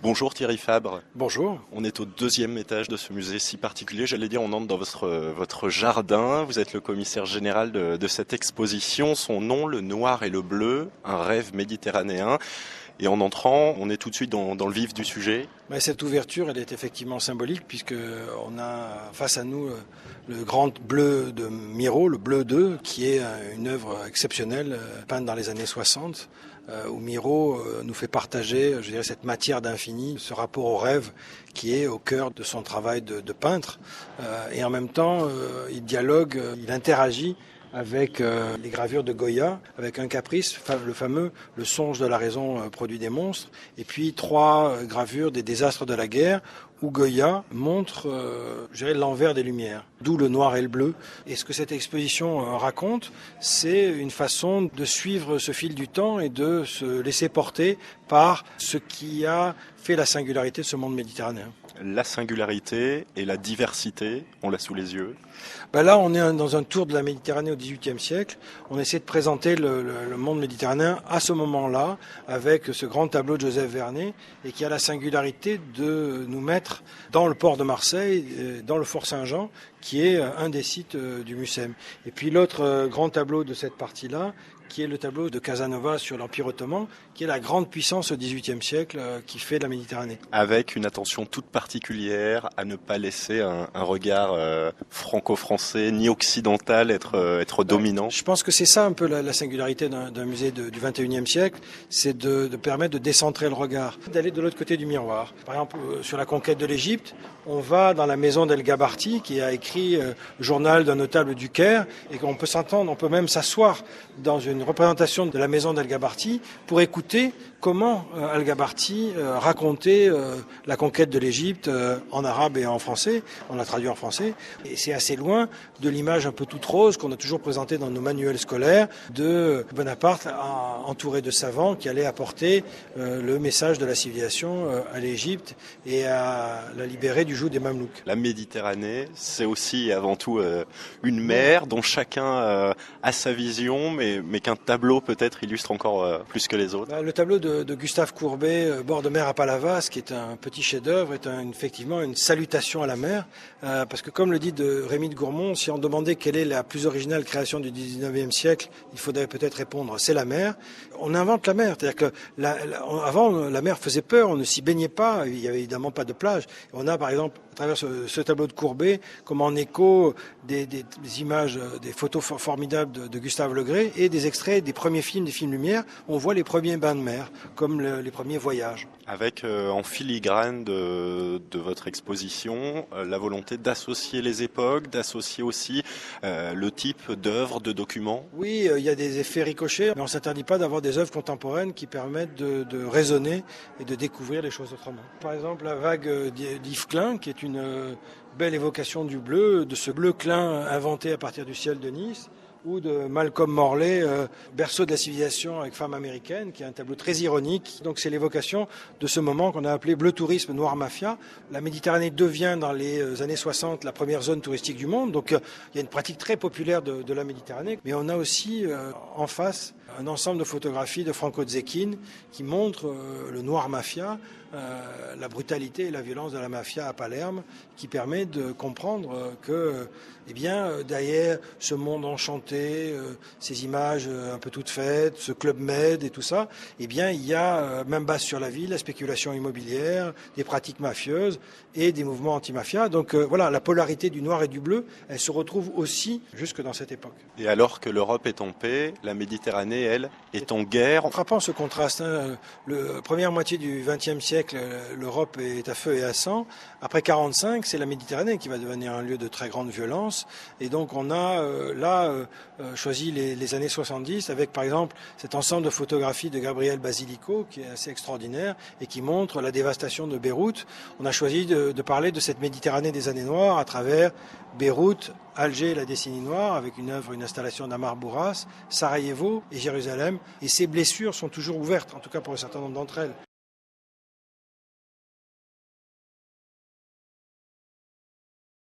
Bonjour Thierry Fabre, Bonjour. on est au deuxième étage de ce musée si particulier. J'allais dire, on entre dans votre jardin. Vous êtes le commissaire général de cette exposition. Son nom, le noir et le bleu, un rêve méditerranéen. Et en entrant, on est tout de suite dans le vif du sujet. Mais cette ouverture, elle est effectivement symbolique puisque on a face à nous le grand bleu de Miro, le bleu 2, qui est une œuvre exceptionnelle peinte dans les années 60, où Miro nous fait partager, je dirais, cette matière d'infini, ce rapport au rêve qui est au cœur de son travail de peintre. Et en même temps, il dialogue, il interagit avec les gravures de Goya, avec un caprice, le fameux Le songe de la raison produit des monstres, et puis trois gravures des désastres de la guerre, où Goya montre je dirais, l'envers des lumières, d'où le noir et le bleu. Et ce que cette exposition raconte, c'est une façon de suivre ce fil du temps et de se laisser porter par ce qui a fait la singularité de ce monde méditerranéen. La singularité et la diversité, on l'a sous les yeux. Là, on est dans un tour de la Méditerranée au XVIIIe siècle. On essaie de présenter le monde méditerranéen à ce moment-là, avec ce grand tableau de Joseph Vernet, et qui a la singularité de nous mettre dans le port de Marseille, dans le Fort Saint-Jean, qui est un des sites du Mucem. Et puis l'autre grand tableau de cette partie-là, qui est le tableau de Casanova sur l'Empire ottoman, qui est la grande puissance au XVIIIe siècle qui fait de la Méditerranée. Avec une attention toute particulière à ne pas laisser un regard franco-français ni occidental être dominant. Je pense que c'est ça un peu la singularité d'un musée du XXIe siècle, c'est de permettre de décentrer le regard, d'aller de l'autre côté du miroir. Par exemple, sur la conquête de l'Égypte, on va dans la maison d'El-Gabarti, qui a écrit le journal d'un notable du Caire, et qu'on peut s'entendre, on peut même s'asseoir dans une représentation de la maison d'El-Gabarti pour écouter comment Al-Gabarti racontait la conquête de l'Égypte en arabe et en français. On l'a traduit en français. Et c'est assez loin de l'image un peu toute rose qu'on a toujours présentée dans nos manuels scolaires de Bonaparte entouré de savants qui allaient apporter le message de la civilisation à l'Égypte et à la libérer du joug des Mamelouks. La Méditerranée, c'est aussi et avant tout une mer dont chacun a sa vision, mais qu'un tableau peut-être illustre encore plus que les autres. Le tableau de Gustave Courbet, Bord de mer à Palavas, qui est un petit chef-d'œuvre, est effectivement une salutation à la mer, parce que comme le dit Rémy de Gourmont, si on demandait quelle est la plus originale création du 19e siècle, il faudrait peut-être répondre c'est la mer. On invente la mer, c'est-à-dire que avant la mer faisait peur, on ne s'y baignait pas, il n'y avait évidemment pas de plage. On a par exemple à travers ce tableau de Courbet, comme en écho des images, des photos formidables de Gustave Legré et des extraits des premiers films, des films Lumière, on voit les premiers bains de mer, comme les premiers voyages. Avec en filigrane de votre exposition la volonté d'associer les époques, d'associer aussi le type d'œuvres, de documents. Oui, il y a des effets ricochets, mais on ne s'interdit pas d'avoir des œuvres contemporaines qui permettent de raisonner et de découvrir les choses autrement. Par exemple, la vague d'Yves Klein, qui est une belle évocation du bleu, de ce bleu Klein inventé à partir du ciel de Nice, ou de Malcolm Morley, Berceau de la civilisation avec femme américaine, qui est un tableau très ironique. Donc c'est l'évocation de ce moment qu'on a appelé bleu tourisme, noir mafia. La Méditerranée devient dans les années 60 la première zone touristique du monde. Donc il y a une pratique très populaire de la Méditerranée. Mais on a aussi en face un ensemble de photographies de Franco Zecchine qui montrent le noir mafia, la brutalité et la violence de la mafia à Palerme, qui permet de comprendre que, derrière ce monde enchanté, ces images un peu toutes faites, ce Club Med et tout ça, il y a, même base sur la ville, la spéculation immobilière, des pratiques mafieuses et des mouvements anti-mafia. Donc la polarité du noir et du bleu, elle se retrouve aussi jusque dans cette époque. Et alors que l'Europe est en paix, la Méditerranée, elle, est en guerre. Frappant ce contraste. La première moitié du XXe siècle, l'Europe est à feu et à sang. Après 45, c'est la Méditerranée qui va devenir un lieu de très grande violence. Et donc on a choisi les années 70 avec par exemple cet ensemble de photographies de Gabriel Basilico qui est assez extraordinaire et qui montre la dévastation de Beyrouth. On a choisi de parler de cette Méditerranée des années noires à travers Beyrouth, Alger et la décennie noire avec une installation d'Amar Bourras, Sarajevo et Jérusalem. Et ces blessures sont toujours ouvertes, en tout cas pour un certain nombre d'entre elles.